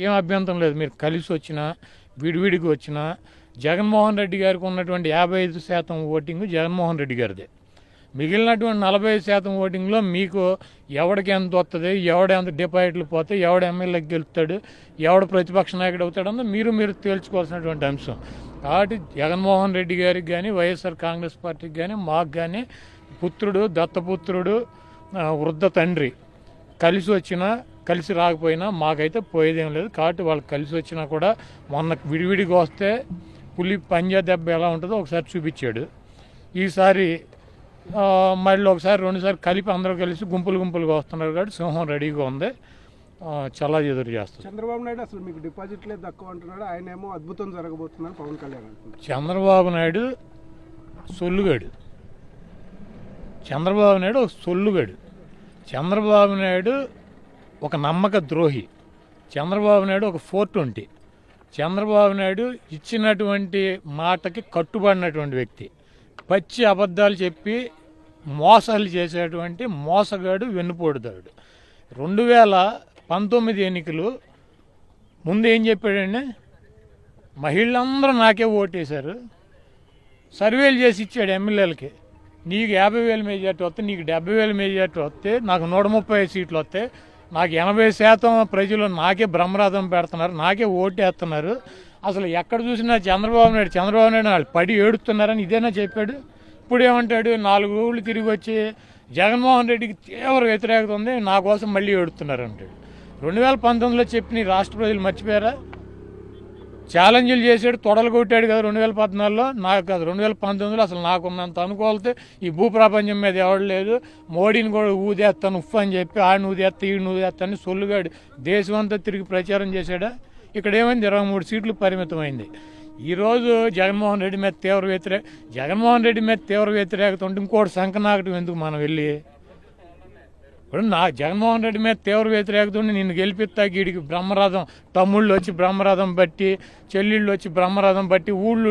ఏం అభ్యంతరం లేదు. మీరు కలిసి వచ్చినా విడివిడికి వచ్చినా జగన్మోహన్ రెడ్డి గారికి ఉన్నటువంటి 55% ఓటింగ్ జగన్మోహన్ రెడ్డి గారిదే. మిగిలినటువంటి 45% ఓటింగ్లో మీకు ఎవడికి ఎంత వస్తుంది, ఎవడు ఎంత డిపాజిట్లు పోతే, ఎవడు ఎమ్మెల్యేకి గెలుస్తాడు, ఎవడు ప్రతిపక్ష నాయకుడు అవుతాడన్నది మీరు తేల్చుకోవాల్సినటువంటి అంశం. కాబట్టి జగన్మోహన్ రెడ్డి గారికి కానీ వైఎస్ఆర్ కాంగ్రెస్ పార్టీకి కానీ మాకు కానీ పుత్రుడు, దత్తపుత్రుడు, వృద్ధ తండ్రి కలిసి వచ్చినా కలిసి రాకపోయినా మాకైతే పోయేదేం లేదు. కాబట్టి వాళ్ళు కలిసి వచ్చినా కూడా మొన్న విడివిడిగా వస్తే పులి పంజా దెబ్బ ఎలా ఉంటుందో ఒకసారి చూపించాడు. ఈసారి మళ్ళీ ఒకసారి రెండుసార్లు కలిపి అందరూ కలిసి గుంపులుగా వస్తున్నారు. కాబట్టి సింహం రెడీగా ఉంది, చాలా ఎదురు చేస్తుంది. చంద్రబాబు నాయుడు అసలు మీకు డిపాజిట్లే తక్కువ అంటున్నాడు, ఆయన ఏమో అద్భుతం జరగబోతుందని పవన్ కళ్యాణ్ అంటున్నారు. చంద్రబాబు నాయుడు సొల్లుగాడు. చంద్రబాబు నాయుడు ఒక సొల్లుగాడు. చంద్రబాబు నాయుడు ఒక నమ్మక ద్రోహి. చంద్రబాబు నాయుడు ఒక 420. చంద్రబాబు నాయుడు ఇచ్చినటువంటి మాటకి కట్టుబడినటువంటి వ్యక్తి. పచ్చి అబద్ధాలు చెప్పి మోసాలు చేసేటువంటి మోసగాడు, వెన్నుపోటుదాడు. 2019 ఎన్నికలు ముందు ఏం చెప్పాడండి? మహిళలందరూ నాకే ఓటేశారు, సర్వేలు చేసి ఇచ్చాడు ఎమ్మెల్యేలకి. నీకు 50,000 మెజార్టీ వస్తే, నీకు 70,000 మెజార్టీ వస్తే, నాకు 135 సీట్లు వస్తే, నాకు 80% ప్రజలు నాకే బ్రహ్మరథం పెడుతున్నారు, నాకే ఓటేస్తున్నారు. అసలు ఎక్కడ చూసినా చంద్రబాబు నాయుడు వాళ్ళు పడి ఏడుస్తున్నారని ఇదేనా చెప్పాడు? ఇప్పుడు ఏమంటాడు? 4 ఊళ్ళు తిరిగి వచ్చి జగన్మోహన్ రెడ్డికి తీవ్ర వ్యతిరేకత ఉంది, నా కోసం మళ్ళీ ఏడుతున్నారు అంటాడు. 2019లో చెప్పి నీ రాష్ట్ర ప్రజలు మర్చిపోయారా? ఛాలెంజ్లు చేసాడు, తొడలు కొట్టాడు కదా 2014లో. నాకు కాదు, 2019లో అసలు నాకున్నంత అనుకూలతే ఈ భూప్రపంచం మీద ఎవడు లేదు. మోడీని కూడా ఊదేస్తాను ఉఫ్ అని చెప్పి ఆడిని ఊదేస్తా ఈడిని ఊదేస్తా అని సొల్లుగాడు దేశం అంతా తిరిగి ప్రచారం చేశాడా? ఇక్కడ ఏమైంది? 23 సీట్లు పరిమితమైంది. ఈరోజు జగన్మోహన్ రెడ్డి మీద తీవ్ర వ్యతిరేకత ఉంటే ఇంకోటి సంకనాకటం ఎందుకు మనం వెళ్ళి? ఇప్పుడు జగన్మోహన్ రెడ్డి మీద తీవ్ర వ్యతిరేకత ఉండి నిన్ను గెలిపిస్తా, గీడికి బ్రహ్మరథం, తమ్ముళ్ళు వచ్చి బ్రహ్మరథం బట్టి, చెల్లిళ్ళు వచ్చి బ్రహ్మరథం బట్టి, ఊళ్ళు